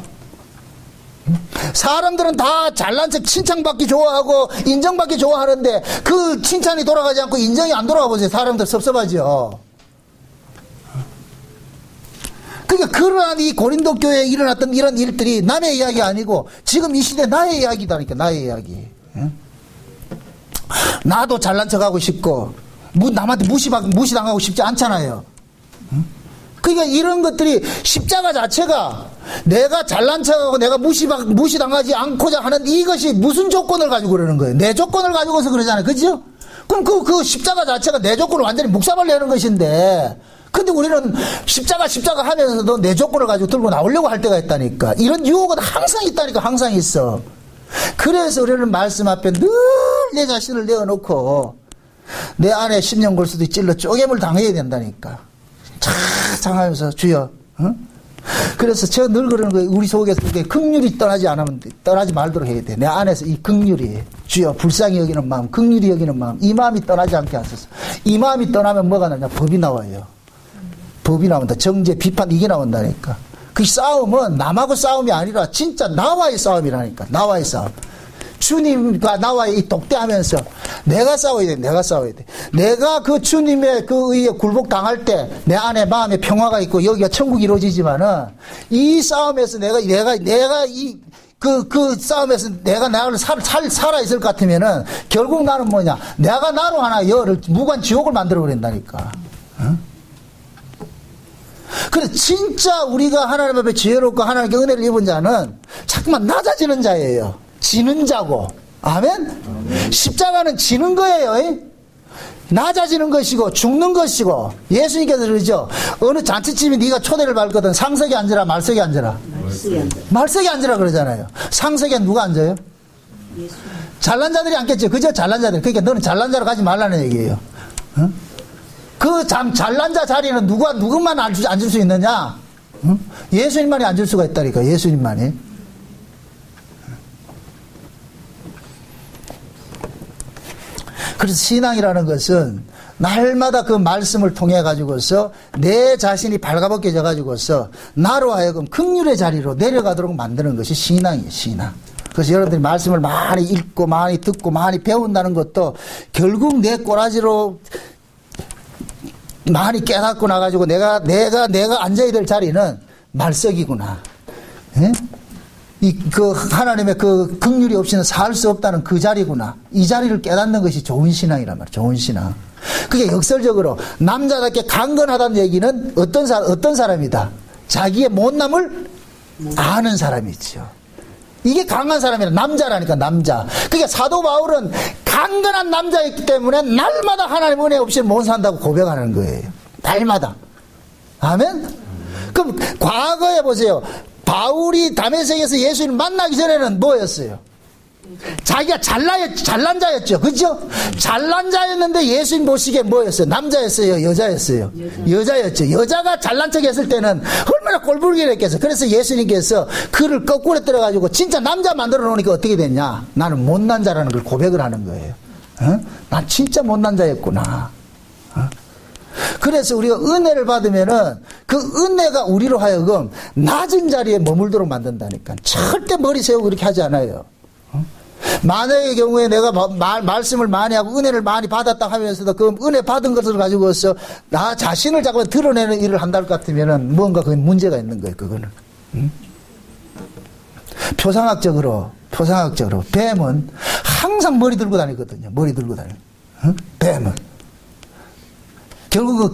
사람들은 다 잘난 척 칭찬받기 좋아하고 인정받기 좋아하는데 그 칭찬이 돌아가지 않고 인정이 안 돌아가 보세요. 사람들 섭섭하죠. 그러니까 그러한 이 고린도 교회에 일어났던 이런 일들이 남의 이야기 아니고 지금 이 시대 나의 이야기다니까. 나의 이야기. 나도 잘난 척하고 싶고 남한테 무시당하고 싶지 않잖아요. 그러니까 이런 것들이 십자가 자체가 내가 잘난 척하고 내가 무시당하지 않고자 하는 이것이 무슨 조건을 가지고 그러는 거예요. 내 조건을 가지고서 그러잖아요. 그죠? 그럼 그 십자가 자체가 내 조건을 완전히 묵살을 내는 것인데, 근데 우리는 십자가 하면서도 내 조건을 가지고 들고 나오려고 할 때가 있다니까. 이런 유혹은 항상 있다니까. 항상 있어. 그래서 우리는 말씀 앞에 늘 내 자신을 내어놓고 내 안에 십년골수도 찔러 쪼개물 당해야 된다니까. 창하면서 주여. 그래서 제가 늘 그러는 거예요. 우리 속에서 긍휼이 떠나지 말도록 해야 돼. 내 안에서 이 긍휼이 주여 불쌍히 여기는 마음, 긍휼히 여기는 마음, 이 마음이 떠나지 않게 하소서. 이 마음이 떠나면 뭐가 나냐? 법이 나와요. 법이 나온다. 정죄, 비판 이게 나온다니까. 그 싸움은 남하고 싸움이 아니라 진짜 나와의 싸움이라니까. 나와의 싸움. 주님과 나와의 이 독대하면서 내가 싸워야 돼. 내가 싸워야 돼. 내가 그 주님의 그 의에 굴복당할 때 내 안에 마음에 평화가 있고 여기가 천국이 이루어지지만은 이 싸움에서 내가 이 그 싸움에서 내가 나를 살아 있을 것 같으면은 결국 나는 뭐냐? 내가 나로 하나 열을 무관 지옥을 만들어 버린다니까. 응? 그래서 진짜 우리가 하나님 앞에 지혜롭고 하나님께 은혜를 입은 자는 자꾸만 낮아지는 자예요. 지는 자고. 아멘? 십자가는 지는 거예요. 낮아지는 것이고 죽는 것이고. 예수님께서 그러죠. 어느 잔치집에 네가 초대를 받거든 상석에 앉으라 말석에 앉으라. 말석에 앉으라 그러잖아요. 상석에 누가 앉아요? 예수. 잘난 자들이 앉겠죠. 그죠? 잘난 자들. 그러니까 너는 잘난 자로 가지 말라는 얘기예요. 응? 그 잘난 자 자리는 누구만 앉을 수 있느냐? 응? 예수님만이 앉을 수가 있다니까. 예수님만이. 그래서 신앙이라는 것은 날마다 그 말씀을 통해 가지고서 내 자신이 발가벗겨져 가지고서 나로 하여금 긍휼의 자리로 내려가도록 만드는 것이 신앙이에요. 신앙. 그래서 여러분들이 말씀을 많이 읽고 많이 듣고 많이 배운다는 것도 결국 내 꼬라지로 많이 깨닫고 나가지고 내가 앉아야 될 자리는 말석이구나. 예? 그 하나님의 그 긍휼이 없이는 살 수 없다는 그 자리구나. 이 자리를 깨닫는 것이 좋은 신앙이란 말이야. 좋은 신앙. 그게 역설적으로 남자답게 강건하다는 얘기는 어떤 사람이다. 자기의 못남을 아는 사람이죠. 이게 강한 사람이라. 남자라니까. 남자. 그러니까 사도 바울은 강건한 남자였기 때문에 날마다 하나님 은혜 없이는 못 산다고 고백하는 거예요. 날마다. 아멘? 그럼 과거에 보세요. 바울이 다메섹에서 예수님 만나기 전에는 뭐였어요? 자기가 잘난 자였죠. 그죠? 잘난 자였는데 예수님 보시기에 뭐였어요? 남자였어요? 여자였어요? 여자였죠. 여자가 잘난 척 했을 때는 얼마나 꼴불기를 했겠어요. 그래서 예수님께서 그를 거꾸로 때려가지고 진짜 남자 만들어 놓으니까 어떻게 됐냐? 나는 못난 자라는 걸 고백을 하는 거예요. 어? 난 진짜 못난 자였구나. 어? 그래서 우리가 은혜를 받으면은 그 은혜가 우리로 하여금 낮은 자리에 머물도록 만든다니까. 절대 머리 세우고 그렇게 하지 않아요. 만약의 경우에 내가 말씀을 많이 하고 은혜를 많이 받았다 하면서도 그 은혜 받은 것을 가지고서 나 자신을 자꾸 드러내는 일을 한다 할 것 같으면은 뭔가 그건 문제가 있는 거예요. 그거는. 표상학적으로 뱀은 항상 머리 들고 다니거든요. 머리 들고 다녀. 뱀은. 결국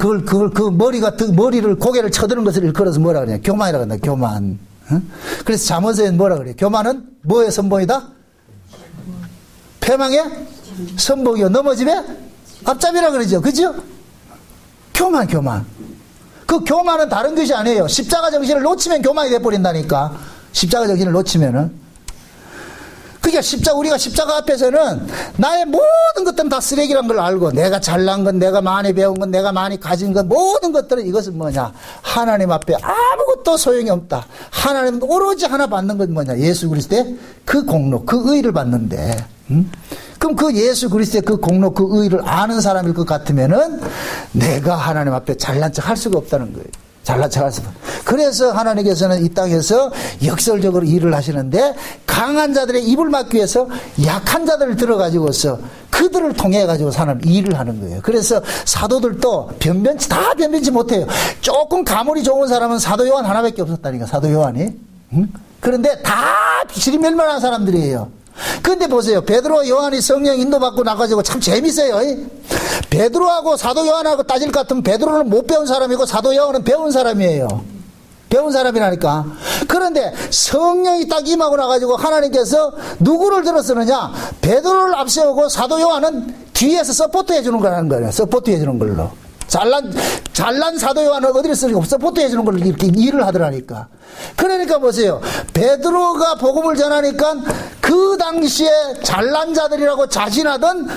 머리를 고개를 쳐드는 것을 일컬어서 뭐라 그래요? 교만이라고 한다. 교만. 그래서 잠언서에는 뭐라 그래요? 교만은 뭐의 선봉이다? 패망의 선봉이요. 넘어짐의 앞잡이라 그러죠. 그죠? 교만. 그 교만은 다른 것이 아니에요. 십자가 정신을 놓치면 교만이 돼버린다니까. 십자가 정신을 놓치면은. 그러니까 우리가 십자가 앞에서는 나의 모든 것들은 다 쓰레기란 걸 알고, 내가 잘난 건, 내가 많이 배운 건, 내가 많이 가진 건, 모든 것들은 이것은 뭐냐? 하나님 앞에 아무것도 소용이 없다. 하나님 오로지 하나 받는 건 뭐냐? 예수 그리스도의 그 공로, 그 의를 받는데. 그럼 그 예수 그리스도의 그 공로, 그 의를 아는 사람일 것 같으면은 내가 하나님 앞에 잘난 척 할 수가 없다는 거예요. 잘난 척 할 수가. 그래서 하나님께서는 이 땅에서 역설적으로 일을 하시는데 강한 자들의 입을 막기 위해서 약한 자들을 들어가지고서 그들을 통해 가지고 하나님 일을 하는 거예요. 그래서 사도들도 다 변변치 못해요. 조금 가물이 좋은 사람은 사도 요한 하나밖에 없었다니까, 사도 요한이. 그런데 다 지리멸멸한 사람들이에요. 근데 보세요. 베드로와 요한이 성령 인도받고 나가지고 참 재밌어요. 베드로하고 사도 요한하고 따질 것 같으면 베드로는 못 배운 사람이고 사도 요한은 배운 사람이에요. 배운 사람이라니까. 그런데 성령이 딱 임하고 나가지고 하나님께서 누구를 들어 쓰느냐? 베드로를 앞세우고 사도 요한은 뒤에서 서포트 해주는 거라는 거예요. 서포트 해주는 걸로. 잘난 사도 요한은 어디를 쓰고 서포트 해주는 걸로 이렇게 일을 하더라니까. 그러니까 보세요. 베드로가 복음을 전하니까 그 당시에 잘난 자들이라고 자신하던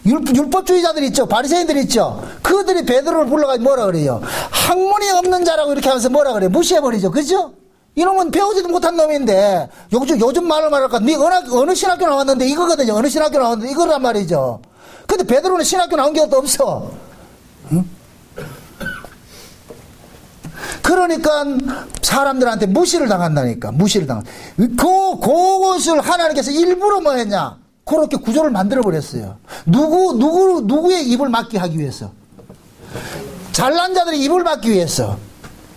율법주의자들 있죠. 바리새인들 있죠. 그들이 베드로를 불러가지고 뭐라 그래요? 학문이 없는 자라고 이렇게 하면서 뭐라 그래요? 무시해버리죠. 그죠? 이놈은 배우지도 못한 놈인데 요즘 말을 말할까? 네 어느 신학교 나왔는데 이거거든요. 어느 신학교 나왔는데 이거란 말이죠. 근데 베드로는 신학교 나온 게 없어. 응? 그러니까 사람들한테 무시를 당한다니까. 무시를 당한. 그것을 하나님께서 일부러 뭐 했냐? 그렇게 구조를 만들어 버렸어요. 누구의 입을 막게 하기 위해서. 잘난 자들의 입을 막기 위해서.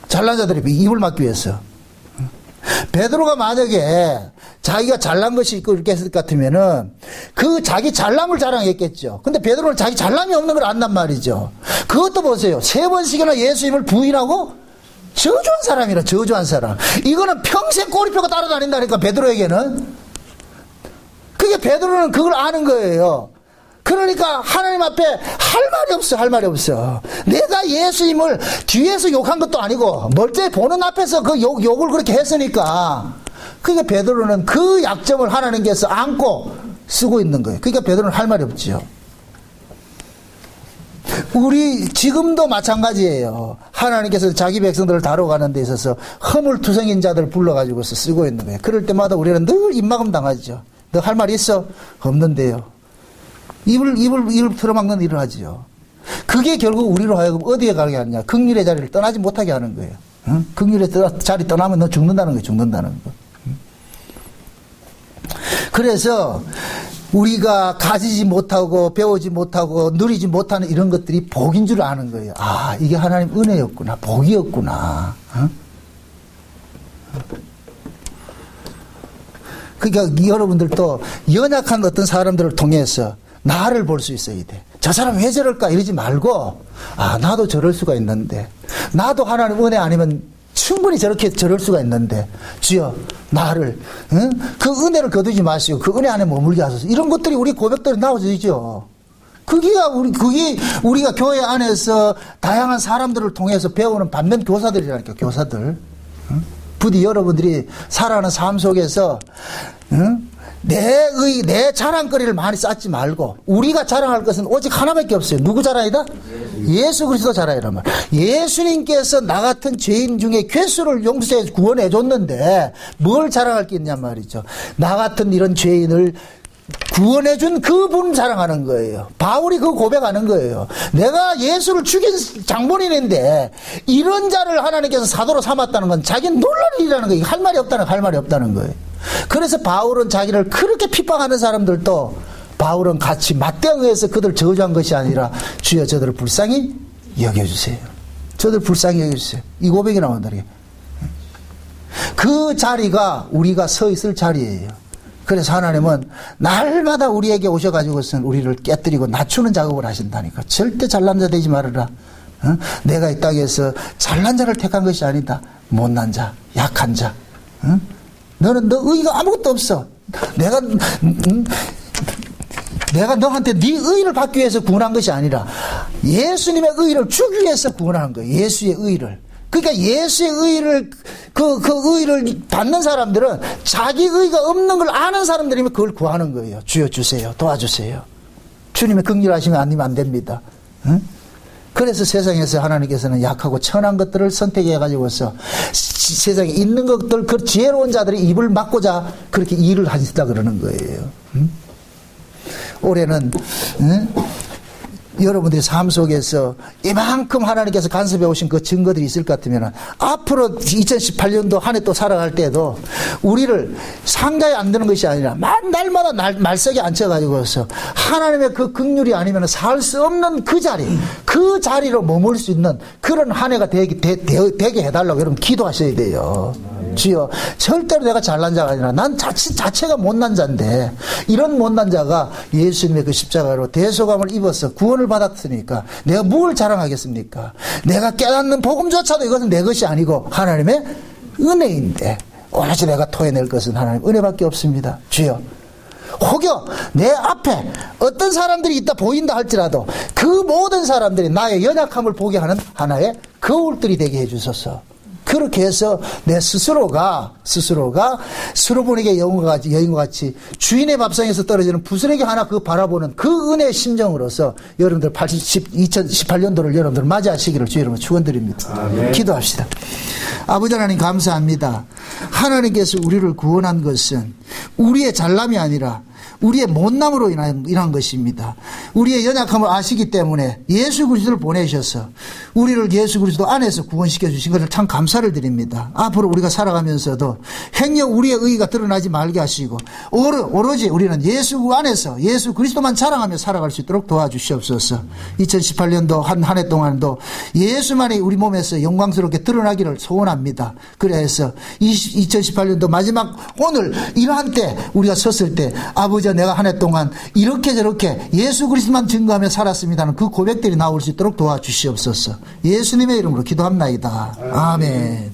잘난 자들의 입을 막기 위해서. 베드로가 만약에 자기가 잘난 것이 있고 이렇게 했을 것 같으면은 그 자기 잘남을 자랑했겠죠. 근데 베드로는 자기 잘남이 없는 걸 안단 말이죠. 그것도 보세요. 3번씩이나 예수님을 부인하고 저주한 사람이라, 저주한 사람. 이거는 평생 꼬리표가 따라다닌다니까, 베드로에게는. 그게 베드로는 그걸 아는 거예요. 그러니까 하나님 앞에 할 말이 없어, 할 말이 없어. 내가 예수님을 뒤에서 욕한 것도 아니고 멀쩡히 보는 앞에서 그 욕을 그렇게 했으니까. 그러니까 베드로는 그 약점을 하나님께서 안고 쓰고 있는 거예요. 그러니까 베드로는 할 말이 없지요. 우리 지금도 마찬가지예요. 하나님께서 자기 백성들을 다뤄가는 데 있어서 허물투성인 자들을 불러가지고서 쓰고 있는 거예요. 그럴 때마다 우리는 늘 입막음 당하죠. 너 할 말 있어? 없는데요. 입을 틀어막는 일을 하지요. 그게 결국 우리로 하여금 어디에 가게 하느냐? 긍휼의 자리를 떠나지 못하게 하는 거예요. 응? 긍휼의 자리 떠나면 너 죽는다는 거예요. 죽는다는 거. 응? 그래서 우리가 가지지 못하고 배우지 못하고 누리지 못하는 이런 것들이 복인 줄 아는 거예요. 아, 이게 하나님 은혜였구나. 복이었구나. 응? 그러니까 여러분들도 연약한 어떤 사람들을 통해서 나를 볼 수 있어야 돼. 저 사람 왜 저럴까 이러지 말고, 아, 나도 저럴 수가 있는데, 나도 하나님 은혜 아니면 충분히 저럴 수가 있는데, 주여 나를, 응? 그 은혜를 거두지 마시고 그 은혜 안에 머물게 하소서. 이런 것들이 우리 고백들이 나오죠. 그게 우리가 교회 안에서 다양한 사람들을 통해서 배우는 받는 교사들이라니까, 교사들. 응? 부디 여러분들이 살아가는 삶 속에서, 응? 내 자랑거리를 많이 쌓지 말고, 우리가 자랑할 것은 오직 하나밖에 없어요. 누구 자랑이다? 예수 그리스도 자랑이란 말. 예수님께서 나 같은 죄인 중에 괴수를 용서해 구원해 줬는데 뭘 자랑할 게 있냔 말이죠. 나 같은 이런 죄인을 구원해 준 그분 자랑하는 거예요. 바울이 그 고백하는 거예요. 내가 예수를 죽인 장본인인데 이런 자를 하나님께서 사도로 삼았다는 건 자기는 놀랄 일이라는 거예요. 할 말이 없다는 거예요. 그래서 바울은 자기를 그렇게 핍박하는 사람들도 바울은 같이 맞대응해서 그들 저주한 것이 아니라 주여 저들을 불쌍히 여겨주세요. 저들 불쌍히 여겨주세요. 이 고백이 나온다. 그 자리가 우리가 서 있을 자리예요. 그래서 하나님은 날마다 우리에게 오셔가지고서는 우리를 깨뜨리고 낮추는 작업을 하신다니까. 절대 잘난 자 되지 말아라. 어? 내가 이 땅에서 잘난 자를 택한 것이 아니다. 못난 자, 약한 자. 어? 너는 너 의의가 아무것도 없어. 내가 너한테 네 의의를 받기 위해서 구원한 것이 아니라 예수님의 의의를 주기 위해서 구원한 거예요. 예수의 의의를. 그러니까 예수의 의의를 그 의의를 받는 사람들은 자기 의의가 없는 걸 아는 사람들이면 그걸 구하는 거예요. 주여 주세요. 도와주세요. 주님의 긍휼하시면 아니면 안 됩니다. 응? 그래서 세상에서 하나님께서는 약하고 천한 것들을 선택해 가지고서 세상에 있는 것들 그 지혜로운 자들이 입을 막고자 그렇게 일을 하시다 그러는 거예요. 응? 올해는 응? 여러분들의 삶 속에서 이만큼 하나님께서 간섭해 오신 그 증거들이 있을 것 같으면 앞으로 2018년도 한 해 또 살아갈 때도 우리를 상가에 앉는 것이 아니라 날마다 말석에 앉혀가지고서 하나님의 그 긍휼이 아니면 살 수 없는 그 자리로 머물 수 있는 그런 한 해가 되게 해달라고 여러분 기도하셔야 돼요. 주여, 절대로 내가 잘난 자가 아니라 난 자체가 못난 자인데, 이런 못난 자가 예수님의 그 십자가로 대속함을 입어서 구원을 받았으니까 내가 뭘 자랑하겠습니까? 내가 깨닫는 복음조차도 이것은 내 것이 아니고 하나님의 은혜인데 오로지 내가 토해낼 것은 하나님 은혜밖에 없습니다. 주여, 혹여 내 앞에 어떤 사람들이 있다 보인다 할지라도 그 모든 사람들이 나의 연약함을 보게 하는 하나의 거울들이 되게 해주소서. 그렇게 해서 내 스스로가 수로보니게 여인과 같이 주인의 밥상에서 떨어지는 부스러기 하나 그 바라보는 그 은혜의 심정으로서 여러분들 2018년도를 여러분들 맞이하시기를 주의 이름으로 축원드립니다. 아멘. 기도합시다. 아버지 하나님 감사합니다. 하나님께서 우리를 구원한 것은 우리의 잘남이 아니라 우리의 못남으로 인한 것입니다. 우리의 연약함을 아시기 때문에 예수 그리스도를 보내셔서 우리를 예수 그리스도 안에서 구원시켜 주신 것을 참 감사를 드립니다. 앞으로 우리가 살아가면서도 행여 우리의 의의가 드러나지 말게 하시고 오로지 우리는 예수 안에서 예수 그리스도만 자랑하며 살아갈 수 있도록 도와주시옵소서. 2018년도 한 해 동안도 예수만이 우리 몸에서 영광스럽게 드러나기를 소원합니다. 그래서 2018년도 마지막 오늘 이러한 때 우리가 섰을 때 아버지 내가 한 해 동안 이렇게 저렇게 예수 그리스도만 증거하며 살았습니다는 그 고백들이 나올 수 있도록 도와주시옵소서. 예수님의 이름으로 기도합나이다. 아멘.